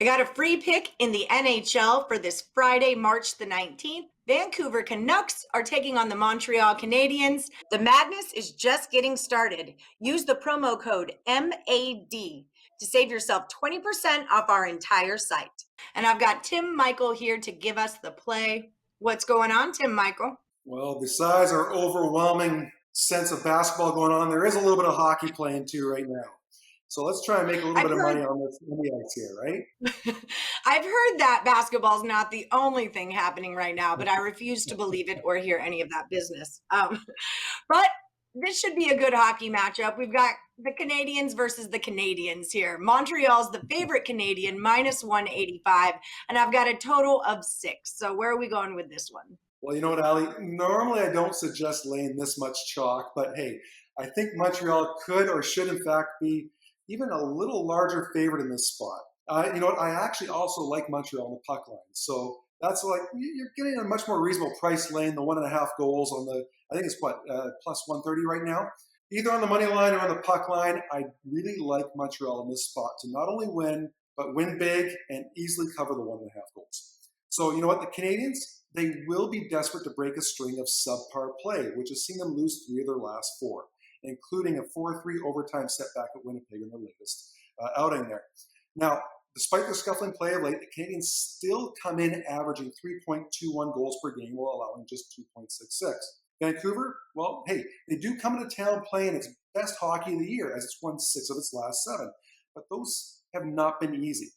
I got a free pick in the NHL for this Friday, March the 19th. Vancouver Canucks are taking on the Montreal Canadiens. The madness is just getting started. Use the promo code MAD to save yourself 20% off our entire site. And I've got Tim Michael here to give us the play. What's going on, Tim Michael? Well, besides our overwhelming sense of basketball going on, there is a little bit of hockey playing too right now. So let's try and make a little I've bit of money heard on this on the ice here, right? I've heard that basketball's not the only thing happening right now, but I refuse to believe it or hear any of that business. But this should be a good hockey matchup. We've got the Canadians versus the Canadians here. Montreal's the favorite Canadian, minus 185, and I've got a total of 6. So where are we going with this one? Well, you know what, Ali? Normally I don't suggest laying this much chalk, but hey, I think Montreal could or should in fact be even a little larger favorite in this spot. You know what? I actually also like Montreal on the puck line. So that's like you're getting a much more reasonable price laying the 1.5 goals on the, I think it's what, plus 130 right now. Either on the money line or on the puck line, I really like Montreal in this spot to not only win, but win big and easily cover the 1.5 goals. So you know what? The Canadians, they will be desperate to break a string of subpar play, which has seen them lose 3 of their last 4, including a 4-3 overtime setback at Winnipeg in their latest outing there. Now, despite the scuffling play of late, the Canadians still come in averaging 3.21 goals per game while allowing just 2.66. Vancouver, well, hey, they do come into town playing its best hockey of the year as it's won 6 of its last 7, but those have not been easy.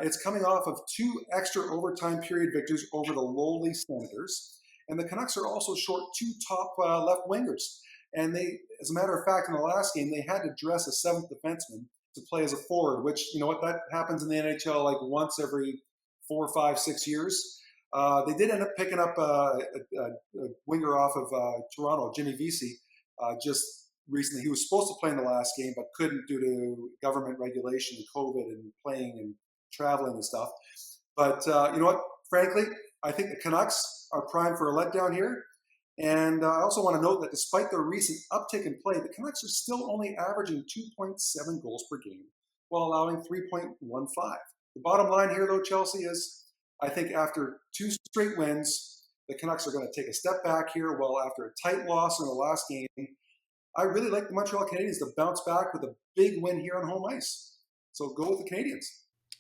It's coming off of 2 extra overtime period victories over the lowly Senators, and the Canucks are also short 2 top left wingers. And they, as a matter of fact, in the last game, they had to dress a 7th defenseman to play as a forward, which, you know what, that happens in the NHL like once every 4, 5, 6 years. They did end up picking up a winger off of Toronto, Jimmy Vesey, just recently. He was supposed to play in the last game, but couldn't due to government regulation and COVID and playing and traveling and stuff. But you know what? Frankly, I think the Canucks are primed for a letdown here. And I also want to note that despite their recent uptick in play, the Canucks are still only averaging 2.7 goals per game while allowing 3.15. The bottom line here, though, Chelsea, is I think after 2 straight wins, the Canucks are going to take a step back here. While after a tight loss in the last game, I really like the Montreal Canadiens to bounce back with a big win here on home ice. So go with the Canadiens.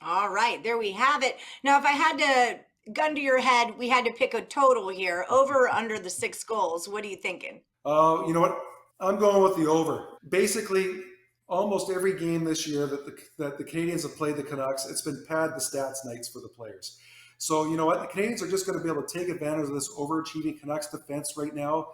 All right, there we have it. Now, if I had to gun to your head, we had to pick a total here, over or under the 6 goals. What are you thinking? You know what? I'm going with the over. Basically, almost every game this year that the Canadians have played the Canucks, it's been pad the stats nights for the players. So you know what? The Canadians are just going to be able to take advantage of this overachieving Canucks defense right now.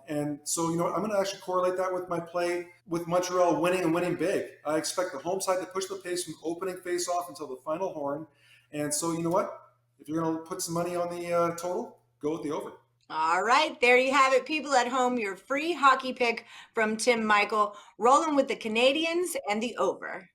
And so, you know, I'm going to actually correlate that with my play with Montreal winning and winning big. I expect the home side to push the pace from opening face-off until the final horn. And so, you know what? If you're going to put some money on the total, go with the over. All right, there you have it, people at home. Your free hockey pick from Tim Michael, rolling with the Canadians and the over.